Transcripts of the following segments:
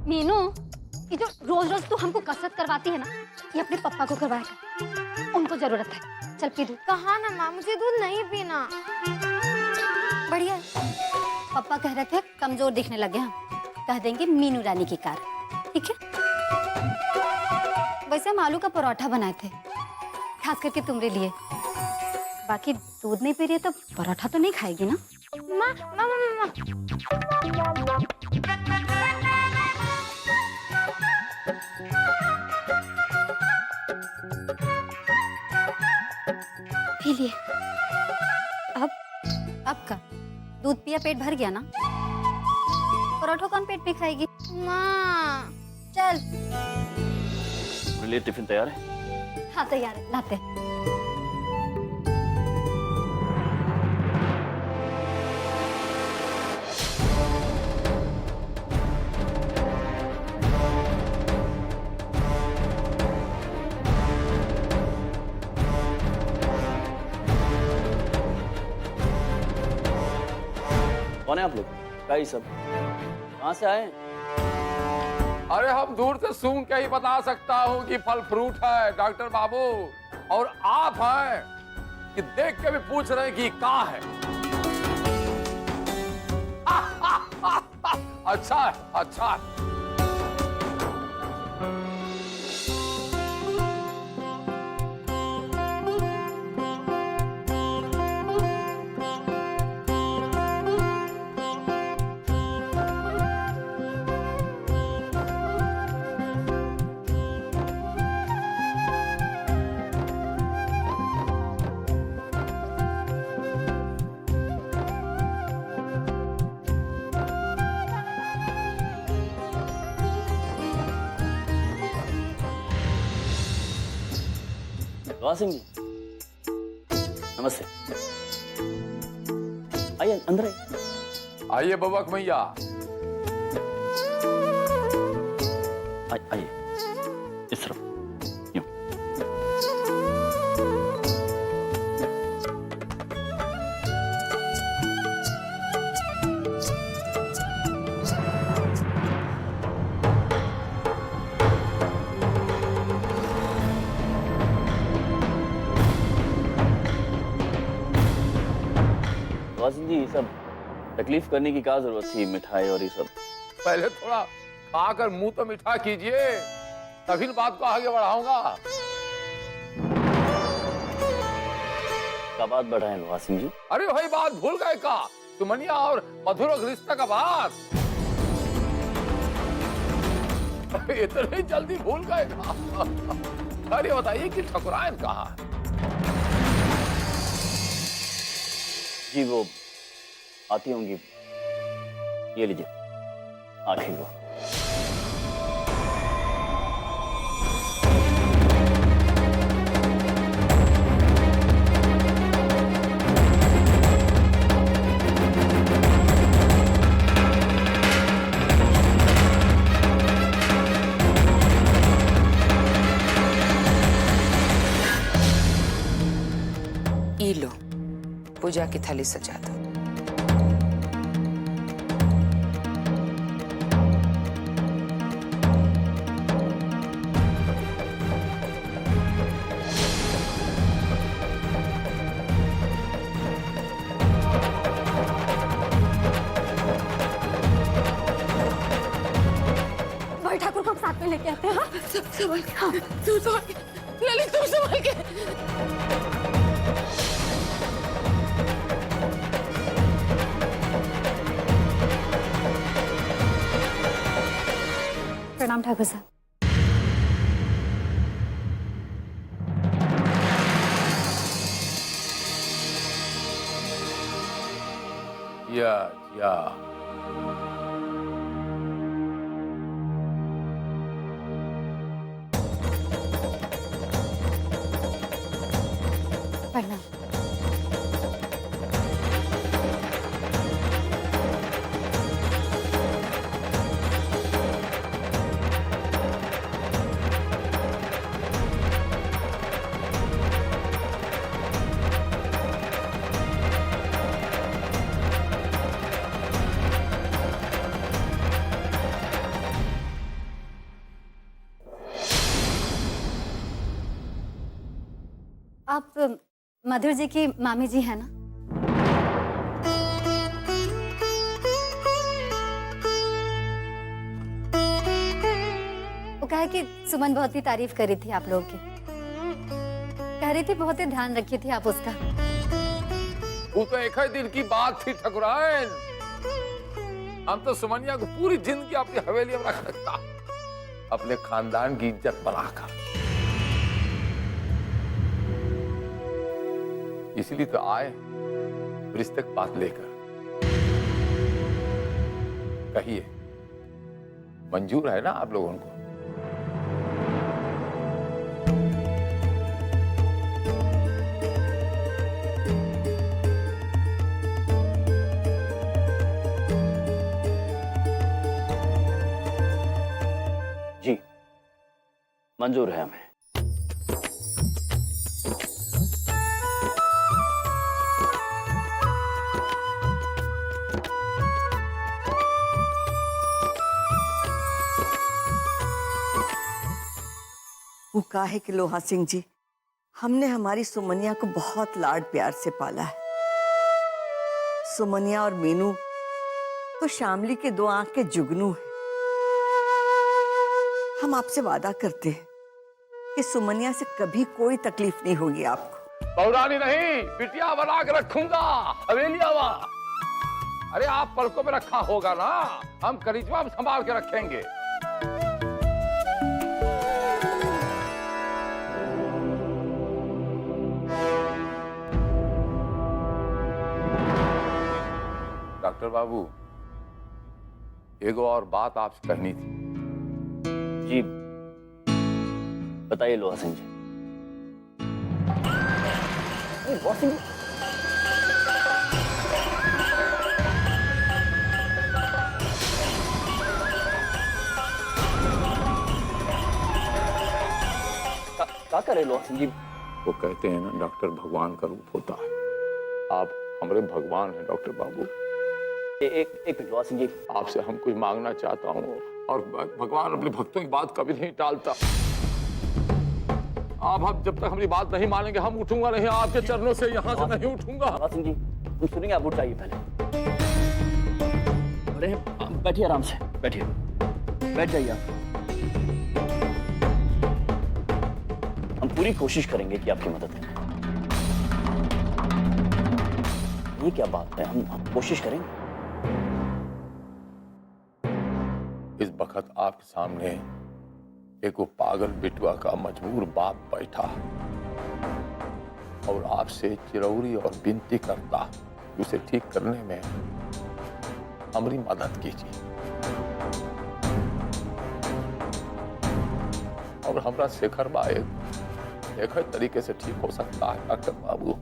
मीनू, ये जो रोज रोज तू हमको कसरत करवाती है ना, ये अपने पापा को करवाया कर। उनको जरूरत है। चल पी दूध। कहा ना माँ, मुझे दूध नहीं पीना। बढ़िया। पापा कह रहे थे कमजोर दिखने लगे हम, कह देंगे मीनू रानी की कार। ठीक है। वैसे हम आलू का परोठा बनाए थे, खास करके तुम्हारे लिए। बाकी दूध नहीं पी रही है तो परोठा तो नहीं खाएगी ना? माँ माँ माँ माँ पी लिए। अब का दूध पिया पेट भर गया ना? परोठा कौन पेट पे खाएगी? माँ। चल। मेरे लिए टिफिन तैयार है? हाँ तैयार है, लाते। कौन है आप लोग? क्या ये सब? कहाँ से आए? अरे हम दूर से सूंघ के ही बता सकता हूँ कि फल फ्रूट है डॉक्टर बाबू। और आप हैं कि देख के भी पूछ रहे हैं कि कहाँ है। अच्छा है, अच्छा है। सिंह जी, नमस्ते। आइए अंदर आइए। आइए बबक मैया। आइए इस तरफ। यूं। वासिन जी, ये सब तकलीफ करने की क्या जरूरत थी? मिठाई और ये सब। पहले थोड़ा खाकर मुंह तो मीठा कीजिए, तभी बात को आगे बढ़ाऊंगा। क्या बात बढ़ाएं वासिन जी? अरे वही बात भूल गए का? सुमनिया और मधुर रिश्ता का बात इतनी जल्दी भूल गए का? अरे बताइए कि ठकुराइन कहाँ है? जी वो आती होंगी। ये लीजिए आखिरी वो। ये लो, पूजा की थाली सजा दो। भाई ठाकुर को हम साथ में लेके आते हैं। हाँ? संभाल के, हाँ, तू संभाल के, ललित तू संभाल के। प्रणाम ठाकुर साहब। या प्रणाम। आप मधुर जी की मामी जी हैं ना? वो कहा कि सुमन बहुत ही तारीफ करी थी आप लोगों की, कह रही थी बहुत ही ध्यान रखी थी आप उसका। वो तो एक ही दिन की बात थी ठकुराइन। हम तो सुमनिया को पूरी जिंदगी अपनी हवेली में रख सकता, अपने खानदान की इज्जत बनाकर। इसलिए तो आए रिश्ते की बात लेकर। कहिए, मंजूर है ना आप लोगों को? जी, मंजूर है हमें। वो काहे कि लोहा सिंह जी, हमने हमारी सुमनिया को बहुत लाड प्यार से पाला है। सुमनिया और मीनू तो शामली के दो आंख के जुगनू हैं। हम आपसे वादा करते हैं कि सुमनिया से कभी कोई तकलीफ नहीं होगी आपको। पौरानी नहीं, बिटिया बना के रखूंगा हवेलिया वा। अरे आप पलकों में रखा होगा ना, हम करिश्मा में संभाल के रखेंगे। डॉक्टर बाबू, एगो और बात आपसे कहनी थी। जी बताइए लोहा सिंह जी। लोहा सिंह जी, क्या करे लोहा सिंह जी? वो कहते हैं ना, डॉक्टर भगवान का रूप होता है। आप हमारे भगवान हैं डॉक्टर बाबू। एक लोहा सिंह जी, आपसे हम कुछ मांगना चाहता हूँ, और भगवान अपने भक्तों की बात कभी नहीं टालता। आप जब तक हमारी बात नहीं मानेंगे, हम उठूंगा नहीं आपके चरणों से, यहाँ से नहीं उठूंगा। लोहा सिंह जी, तुम सुनेंगे, आप उठ जाइए पहले। अरे बैठिए, आराम से बैठिए, बैठ जाइए आप। हम पूरी कोशिश करेंगे कि आपकी मदद करें। ये क्या बात है, हम कोशिश करेंगे। इस वक्त आपके सामने एक वो पागल बिटुआ का मजबूर बाप बैठा और आपसे चिरौरी और विनती करता, उसे ठीक करने में हमारी मदद कीजिए। और हमारा शेखर बा एक तरीके से ठीक हो सकता है डॉक्टर बाबू।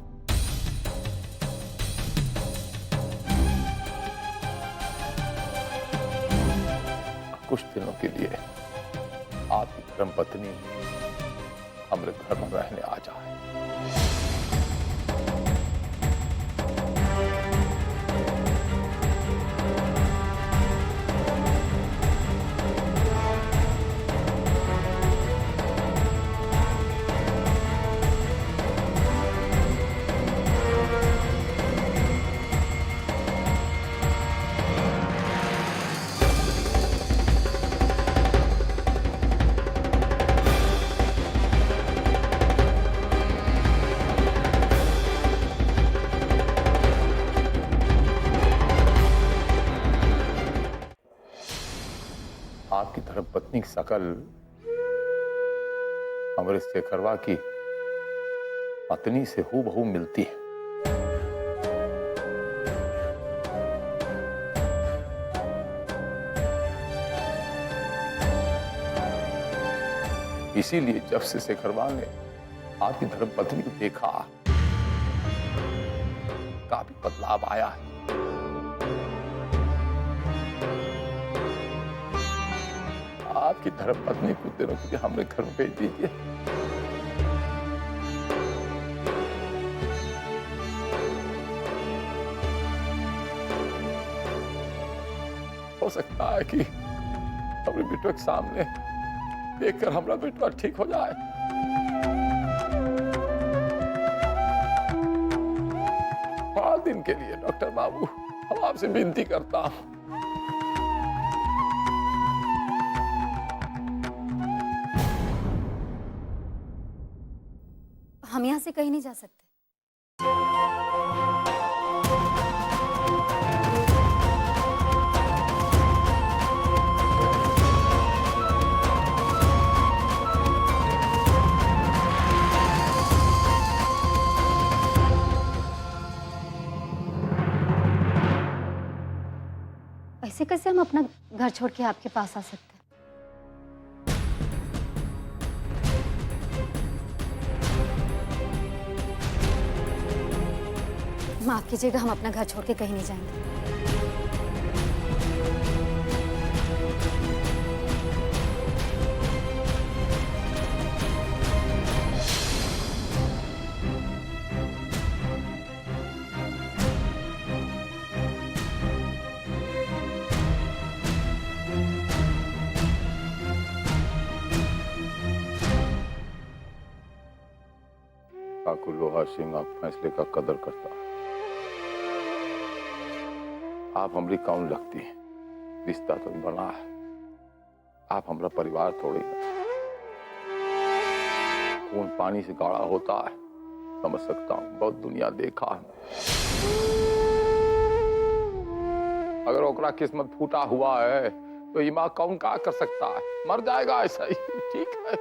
कुछ दिनों के लिए आपकी धर्मपत्नी हमारे घर में रहने आ जाए। आपकी धर्मपत्नी की शकल हमारे शेखरवा की पत्नी से हूबहू मिलती है। इसीलिए जब से शेखरवा ने आपकी धर्मपत्नी को देखा, काफी बदलाव आया है। आपकी धर्मपत्नी कुछ दिनों के लिए हमारे घर में भेज दीजिए। हो सकता है कि हमारे बेटों के सामने देखकर हमारा बेटा ठीक हो जाए। दिन के लिए डॉक्टर बाबू हम आपसे विनती करता हूँ। हम यहाँ से कहीं नहीं जा सकते। ऐसे कैसे हम अपना घर छोड़ के आपके पास आ सकते हैं? माफ कीजिएगा, हम अपना घर छोड़ के कहीं नहीं जाएंगे। काकू लोहा सिंह आप फैसले का कदर करता है। आप हमारी कौन लगती है, रिश्ता तो बना है, आप हमारा परिवार थोड़ी है। खून पानी से गाढ़ा होता है, समझ सकता हूँ, बहुत दुनिया देखा है। अगर ओकरा किस्मत फूटा हुआ है तो ये माँ कौन का कर सकता है, मर जाएगा ऐसा ही, ठीक है।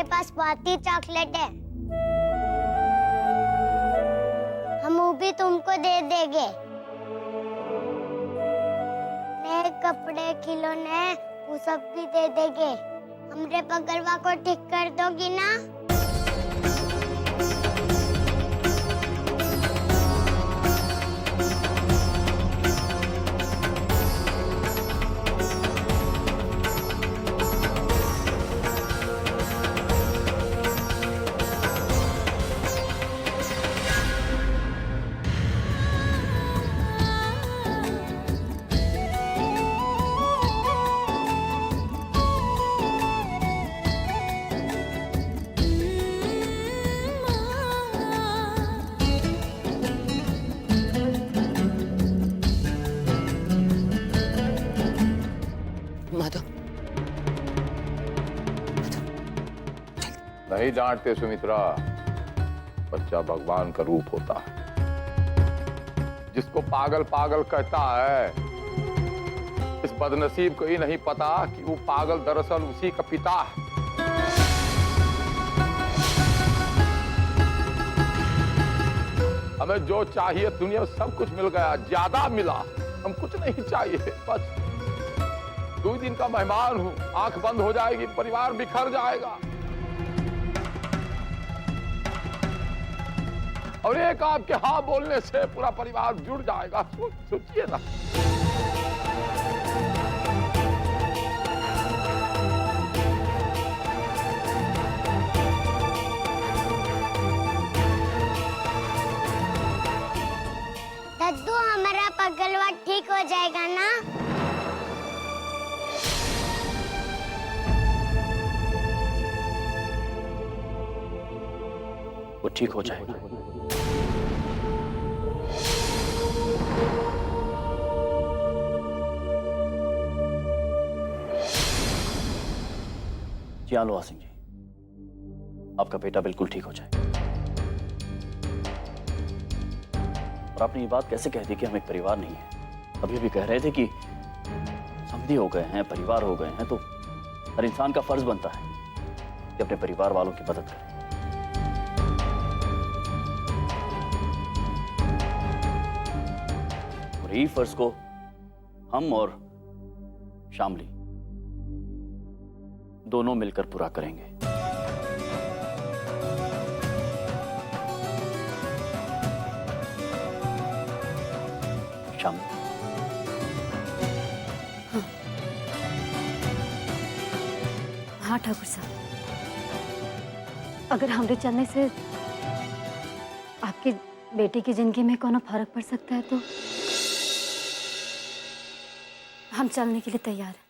पास बहुत ही चॉकलेट है, हम वो भी तुमको दे देंगे। नए कपड़े, खिलौने, वो सब भी दे देंगे। हमरे पगलवा को ठीक कर दोगी ना? नहीं डांटते सुमित्रा, बच्चा भगवान का रूप होता है। जिसको पागल पागल कहता है, इस बदनसीब को ये नहीं पता कि वो पागल दरअसल उसी का पिता है। हमें जो चाहिए दुनिया में सब कुछ मिल गया, ज्यादा मिला, हम कुछ नहीं चाहिए। बस 2 दिन का मेहमान हूं, आंख बंद हो जाएगी, परिवार बिखर जाएगा। और एक आपके हाँ बोलने से पूरा परिवार जुड़ जाएगा, सोचिए ना। दद्दू, हमारा पगलवा ठीक हो जाएगा ना? वो ठीक हो जाएगा। जी हाँ लोहा सिंह जी, आपका बेटा बिल्कुल ठीक हो जाएगा। और आपने ये बात कैसे कह दी कि हम एक परिवार नहीं है? अभी भी कह रहे थे कि समधी हो गए हैं, परिवार हो गए हैं, तो हर इंसान का फर्ज बनता है कि अपने परिवार वालों की मदद करे। और यही फर्ज को हम और शामली दोनों मिलकर पूरा करेंगे। शामली, हाँ ठाकुर साहब, अगर हमरे चलने से आपकी बेटी की जिंदगी में कोनो फर्क पड़ सकता है तो हम चलने के लिए तैयार हैं।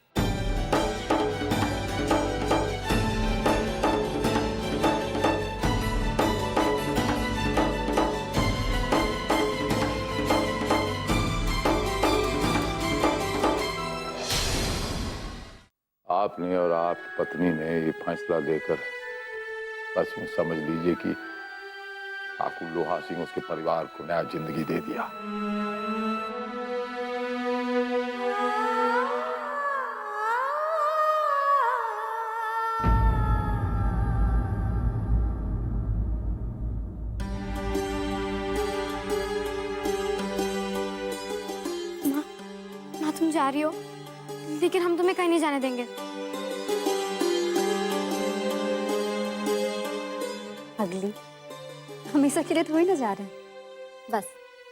आपने और आपकी पत्नी ने ये फैसला लेकर बस यूं समझ लीजिए कि ठाकुर लोहा सिंह उसके परिवार को नया जिंदगी दे दिया। माँ तुम जा रही हो, लेकिन हम तुम्हें कहीं नहीं जाने देंगे। अगली हमेशा के लिए थोड़ी ना जा रहे हैं, बस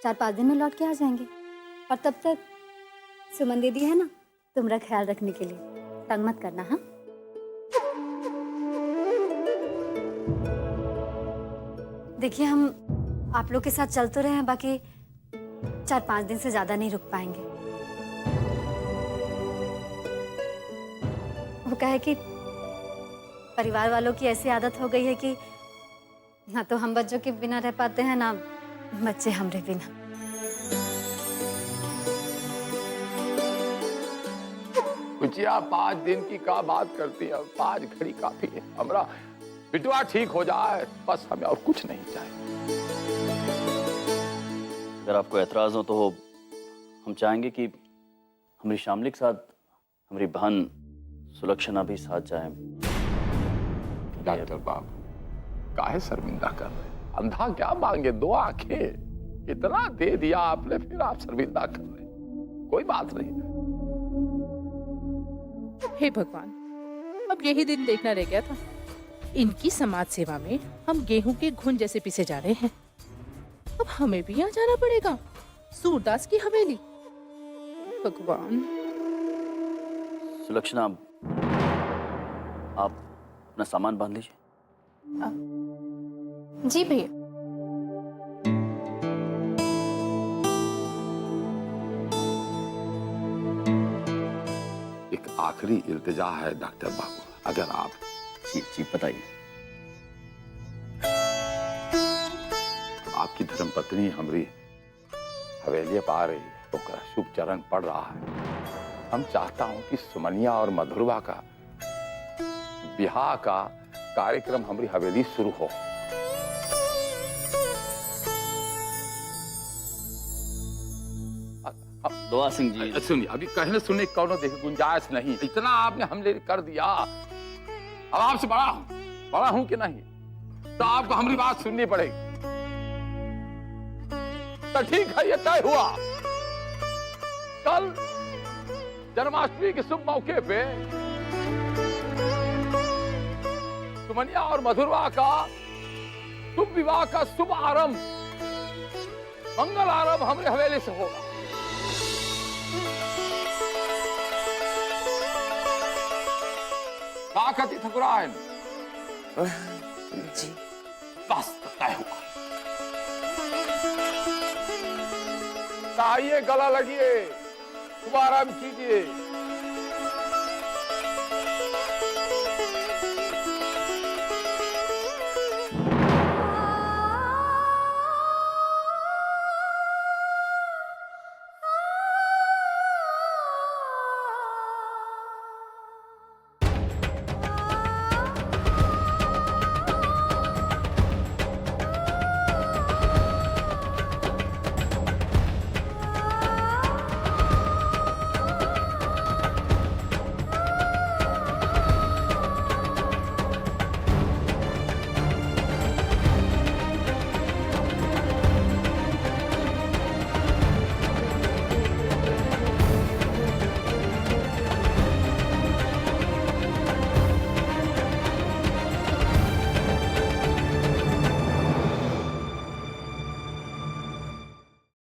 4-5 दिन में लौट के आ जाएंगे। और तब तक सुमन दीदी है ना तुम्हारा ख्याल रखने के लिए, तंग मत करना। हाँ, देखिए हम आप लोग के साथ चल तो रहे हैं, बाकी 4-5 दिन से ज्यादा नहीं रुक पाएंगे। वो कहे कि परिवार वालों की ऐसी आदत हो गई है कि ना तो हम बच्चों के बिना रह पाते हैं, ना बच्चे हमरे बिना। कुचिया 5 दिन की का बात करती है, 5 घड़ी काफी है। हमरा बिटवा ठीक हो जाए बस, हमें और कुछ नहीं चाहिए। अगर आपको एतराज हो तो हम चाहेंगे कि हमारी शामली के साथ हमारी बहन सुलक्षणा भी साथ जाए। डॉक्टर बाबू काहे शर्मिंदा कर रहे हैं? अंधा क्या मांगे, 2 आंखें, इतना दे दिया आपने, फिर आप शर्मिंदा कर रहे हैं। कोई बात नहीं। हे भगवान, अब यही दिन देखना रह गया था। इनकी समाज सेवा में हम गेहूं के घुन जैसे पिसे जा रहे हैं। अब हमें भी यहाँ जाना पड़ेगा, सूरदास की हवेली। भगवान। सुलक्षणा, आप अपना सामान बांध लीजिए। जी भैया। एक आखिरी इल्तिजा है डॉक्टर बाबू, अगर आप जी बताइए। आपकी धर्मपत्नी हमारी हवेली पा रही है, तो शुभ चरण पड़ रहा है। हम चाहता हूं कि सुमनिया और मधुरवा का बिहार का कार्यक्रम हमारी हवेली शुरू हो। लोहा सिंह जी, सुनिए, अभी कहने सुनने की कौनो देखे गुंजाइश नहीं। इतना आपने हमले कर दिया, अब आपसे बड़ा हूं कि नहीं, तो आपको हमारी बात सुननी पड़ेगी। तो ठीक है, ये तय हुआ। कल जन्माष्टमी के शुभ मौके पे सुमनिया और मधुरवा का शुभ विवाह का शुभ आरंभ, मंगल आरंभ हमारे हवेली से होगा। ताकती ठकुराइन जी बस तय हुआ। आइए, गला लगिए, शुभारंभ कीजिए।